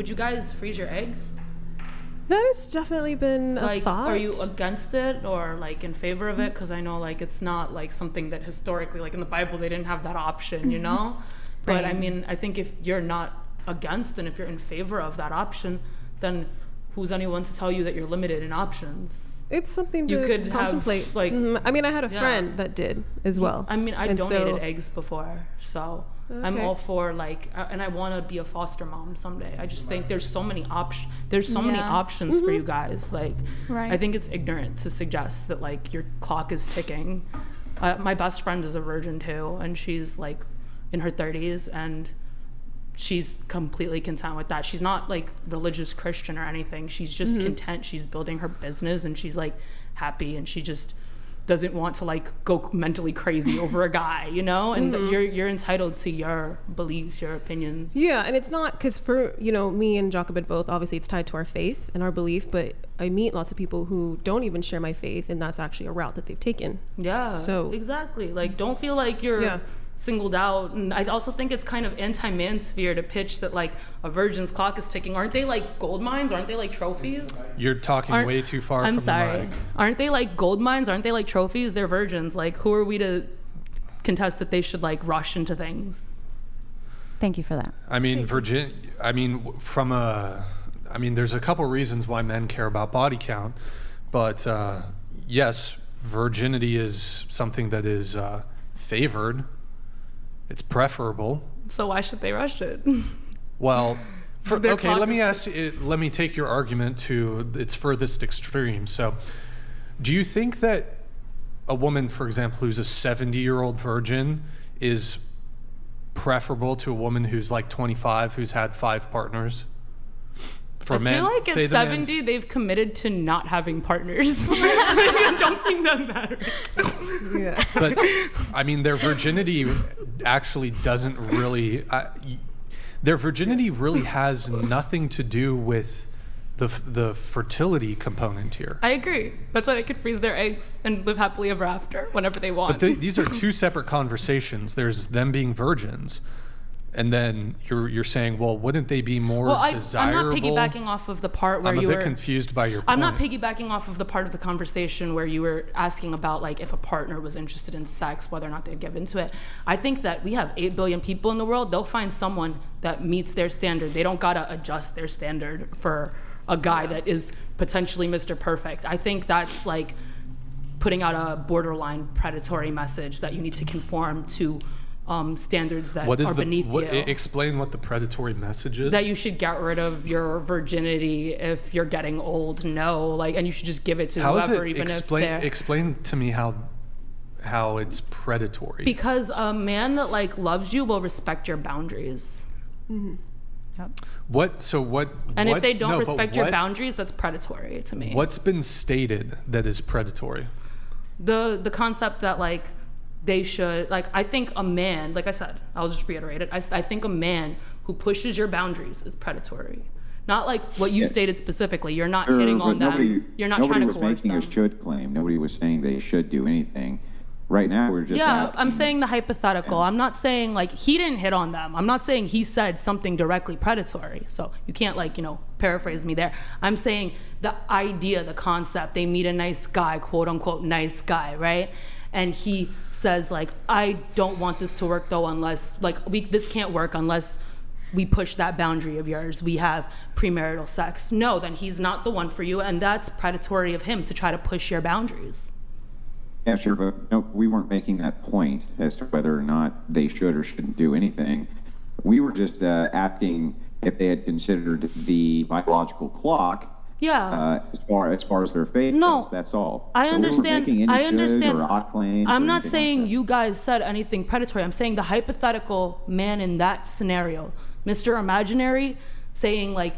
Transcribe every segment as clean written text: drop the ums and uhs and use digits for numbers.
would you guys freeze your eggs? That has definitely been a thought. Are you against it or like in favor of it? Because I know like it's not like something that historically, like in the Bible, they didn't have that option, you know? But I mean, I think if you're not against and if you're in favor of that option, then who's anyone to tell you that you're limited in options? It's something You to could contemplate. have, like, I mean, I had a friend that did as well. I mean, I And donated so- eggs before, so I'm Okay. all for like, and I want to be a foster mom someday. I just think there's so many many options for you guys. Like, Right. I think it's ignorant to suggest that like your clock is ticking. My best friend is a virgin too, and she's like in her 30s, and she's completely content with that. She's not like religious Christian or anything. She's just content. She's building her business and she's like happy, and she just doesn't want to like go mentally crazy over a guy, you know? And you're entitled to your beliefs, your opinions. Yeah, and it's not because for, you know, me and Jacobin both, obviously it's tied to our faith and our belief, but I meet lots of people who don't even share my faith, and that's actually a route that they've taken. Yeah, So exactly. Like, don't feel like you're singled out. And I also think it's kind of anti-mansphere to pitch that like a virgin's clock is ticking. Aren't they like gold mines? Aren't they like trophies? You're talking way too far I'm from sorry. the mic. Aren't they like gold mines? Aren't they like trophies? They're virgins. Like, who are we to contest that they should like rush into things? Thank you for that. I mean, there's a couple reasons why men care about body count, but yes, virginity is something that is favored. It's preferable. So why should they rush it? Well, Their okay, clock let me is let me take your argument to its furthest extreme. So, do you think that a woman, for example, who's a 70-year-old virgin is preferable to a woman who's like 25 who's had 5 partners? For I feel like say at the man's- 70, they've committed to not having partners. I don't think that matters. yeah. But I mean, their virginity actually doesn't really. Their virginity really has nothing to do with the fertility component here. I agree. That's why they could freeze their eggs and live happily ever after whenever they want. But these are two separate conversations. There's them being virgins, and then you're saying, well, wouldn't they be more desirable? I'm not piggybacking off of the part where I'm you a were bit confused by your point. I'm not piggybacking off of the part of the conversation where you were asking about like if a partner was interested in sex, whether or not they'd give into it. I think that we have 8 billion people in the world. They'll find someone that meets their standard. They don't gotta adjust their standard for a guy that is potentially Mr. Perfect. I think that's like putting out a borderline predatory message that you need to conform to standards that are beneath you. Explain what the predatory message is. That you should get rid of your virginity if you're getting old. No, like, and you should just give it to whoever, even if they're. Explain to me how it's predatory. Because a man that like loves you will respect your boundaries. Yep. If they don't respect your boundaries, that's predatory to me. What's been stated that is predatory? The concept that like they should, like, I think a man, like I said, I'll just reiterate it. I think a man who pushes your boundaries is predatory. Not like what you stated specifically. You're not hitting on them. You're not trying to coerce them. Nobody was making a should claim. Nobody was saying they should do anything. Right now, we're just I'm saying the hypothetical. I'm not saying like he didn't hit on them. I'm not saying he said something directly predatory. So you can't like, paraphrase me there. I'm saying the idea, the concept, they meet a nice guy, quote unquote nice guy, right? And he says like, I don't want this to work though unless this can't work unless we push that boundary of yours. We have premarital sex. No, then he's not the one for you, and that's predatory of him to try to push your boundaries. Yeah, sure, but no, we weren't making that point as to whether or not they should or shouldn't do anything. We were just asking if they had considered the biological clock. Yeah. As far as their faith goes, that's all. I understand. We weren't making any should or ought claims. I'm not saying you guys said anything predatory. I'm saying the hypothetical man in that scenario, Mr. Imaginary, saying like,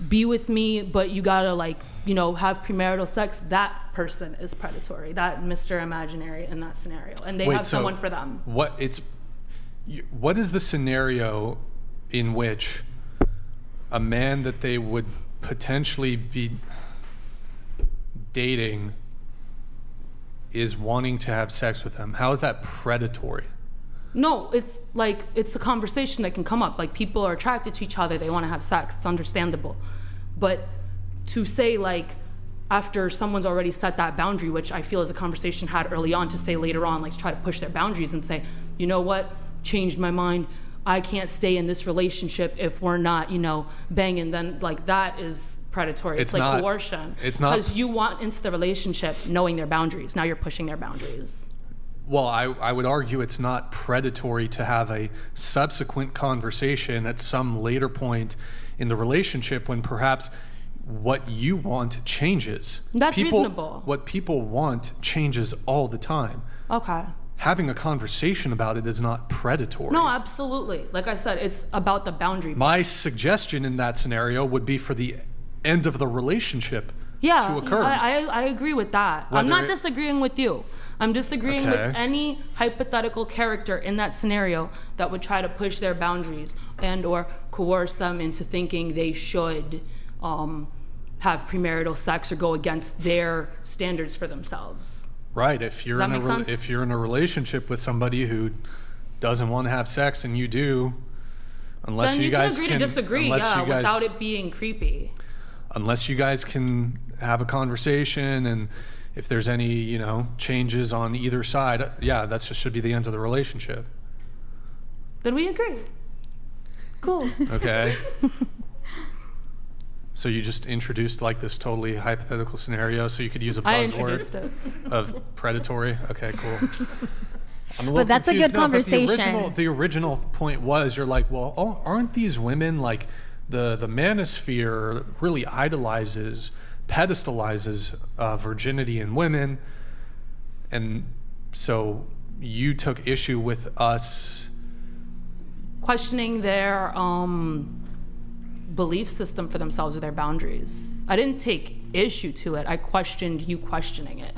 be with me, but you gotta have premarital sex. That person is predatory. That Mr. Imaginary in that scenario, and they have someone for them. What is the scenario in which a man that they would potentially be dating is wanting to have sex with them? How is that predatory? No, it's like, it's a conversation that can come up. Like, people are attracted to each other, they want to have sex, it's understandable. But to say, like, after someone's already set that boundary, which I feel is a conversation had early on, to say later on, like, to try to push their boundaries and say, you know what, changed my mind, I can't stay in this relationship if we're not, you know, banging, then, like, that is predatory. It's like not, coercion. It's not, because you want into the relationship knowing their boundaries. Now you're pushing their boundaries. well, I would argue it's not predatory to have a subsequent conversation at some later point in the relationship when perhaps what you want changes. That's reasonable. What people want changes all the time. Okay. Having a conversation about it is not predatory. No, absolutely. Like I said, it's about the boundary. My suggestion in that scenario would be for the end of the relationship to occur. I agree with that. I'm not disagreeing with you. I'm disagreeing with any hypothetical character in that scenario that would try to push their boundaries and or coerce them into thinking they should have premarital sex or go against their standards for themselves. Right. If you're if you're in a relationship with somebody who doesn't want to have sex and you do, unless then you guys can agree to disagree, without it being creepy. Unless you guys can have a conversation, and if there's any, you know, changes on either side, yeah, that just should be the end of the relationship. Then we agree. Cool. Okay. So you just introduced like this totally hypothetical scenario, so you could use a buzzword of predatory. Okay, cool. I'm a little But that's confused. a good conversation. The original point was, you're like, well, aren't these women like the manosphere really idolizes, pedestalizes virginity in women, and so you took issue with us questioning their belief system for themselves or their boundaries. I didn't take issue to it. I questioned you questioning it.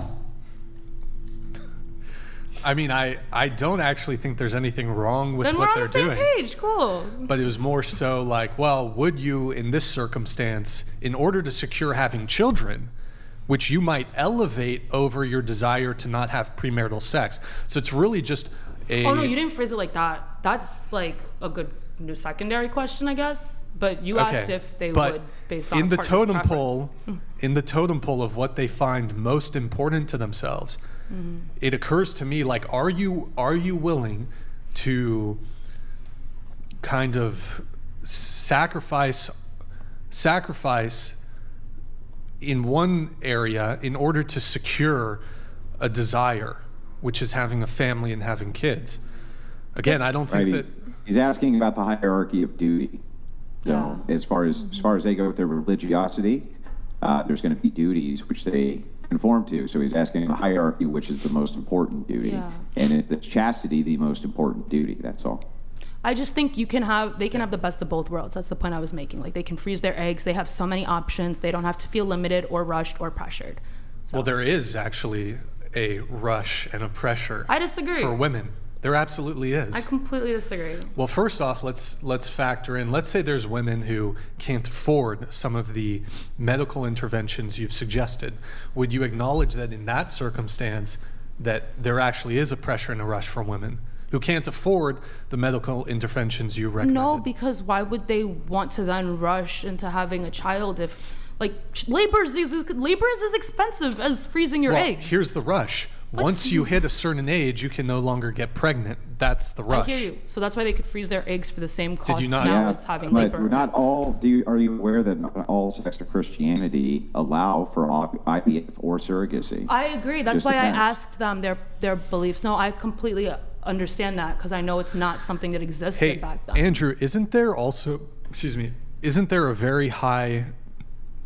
I mean, I don't actually think there's anything wrong with then what we're they're on the doing. same page. Cool. But it was more so like, well, would you, in this circumstance, in order to secure having children, which you might elevate over your desire to not have premarital sex. So it's really just a... Oh, no, you didn't phrase it like that. That's like a good new secondary question, I guess. But you asked if they would, based on in the partner's totem preference. pole, in the totem pole of what they find most important to themselves, it occurs to me like, are you willing to kind of sacrifice in one area in order to secure a desire, which is having a family and having kids? Again, I don't think that he's asking about the hierarchy of duty. So as far as they go with their religiosity, there's going to be duties which they conform to. So he's asking the hierarchy, which is the most important duty, and is the chastity the most important duty? That's all. I just think they can have the best of both worlds. That's the point I was making. Like, they can freeze their eggs. They have so many options. They don't have to feel limited or rushed or pressured. So. Well, there is actually a rush and a pressure. I disagree. For women. There absolutely is. I completely disagree. Well, first off, let's factor in, let's say there's women who can't afford some of the medical interventions you've suggested. Would you acknowledge that in that circumstance that there actually is a pressure and a rush for women who can't afford the medical interventions you recommended? No, because why would they want to then rush into having a child if, like, labor is as expensive as freezing your eggs? Here's the rush. Once you hit a certain age, you can no longer get pregnant. That's the rush. I hear you. So that's why they could freeze their eggs for the same cost you not? now as having but labor. not all. Are you aware that not all sects of Christianity allow for IVF or surrogacy? I agree. That's Just why I depends. asked them their beliefs. No, I completely understand that because I know it's not something that existed Hey, back then. Andrew, isn't there a very high,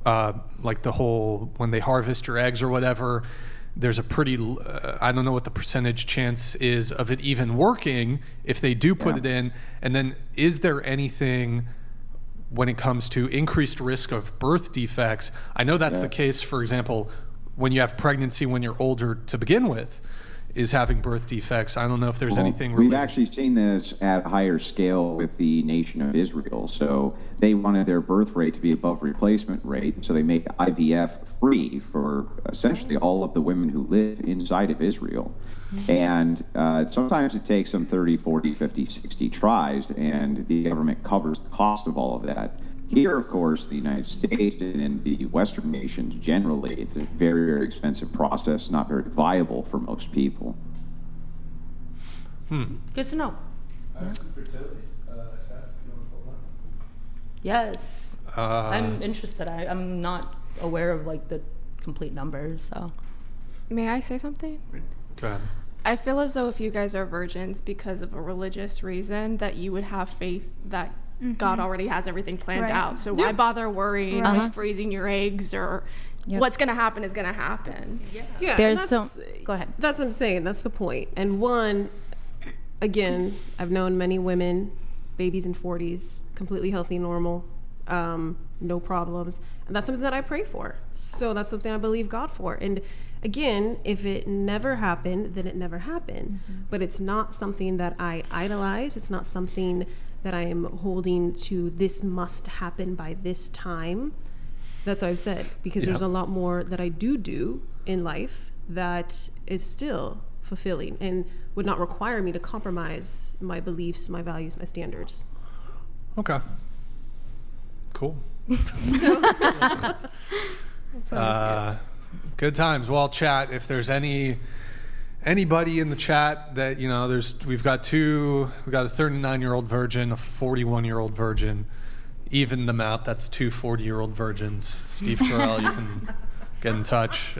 like the whole, when they harvest your eggs or whatever, there's a pretty, I don't know what the percentage chance is of it even working if they do put it in. And then is there anything when it comes to increased risk of birth defects? I know that's the case, for example, when you have pregnancy when you're older to begin with. is having birth defects. I don't know if there's Well, anything we've related. actually seen this at a higher scale with the nation of Israel. So they wanted their birth rate to be above replacement rate, so they made IVF free for essentially all of the women who live inside of Israel. And sometimes it takes them 30, 40, 50, 60 tries, and the government covers the cost of all of that. Here, of course, the United States and in the Western nations generally, it's a very, very expensive process, not very viable for most people. Good to know. Yes. I'm interested. I'm not aware of like the complete numbers, so. May I say something? Go ahead. I feel as though if you guys are virgins because of a religious reason, that you would have faith that God already has everything planned Right. out. So why bother worrying Right. with freezing your eggs or Yep. what's going to happen is going to happen. Yeah, There's and so. that's- Go ahead. That's what I'm saying. That's the point. And one, again, I've known many women, babies in 40s, completely healthy, normal, no problems. And that's something that I pray for. So that's something I believe God for. And again, if it never happened, then it never happened. But it's not something that I idolize. It's not something that I am holding to this must happen by this time. That's what I've said, because there's Yeah. a lot more that I do in life that is still fulfilling and would not require me to compromise my beliefs, my values, my standards. Okay. Cool. Good times. Well, chat, if there's anybody in the chat that, we've got a 39-year-old virgin, a 41-year-old virgin. Even them out. That's two 40-year-old virgins. Steve Carell, you can get in touch.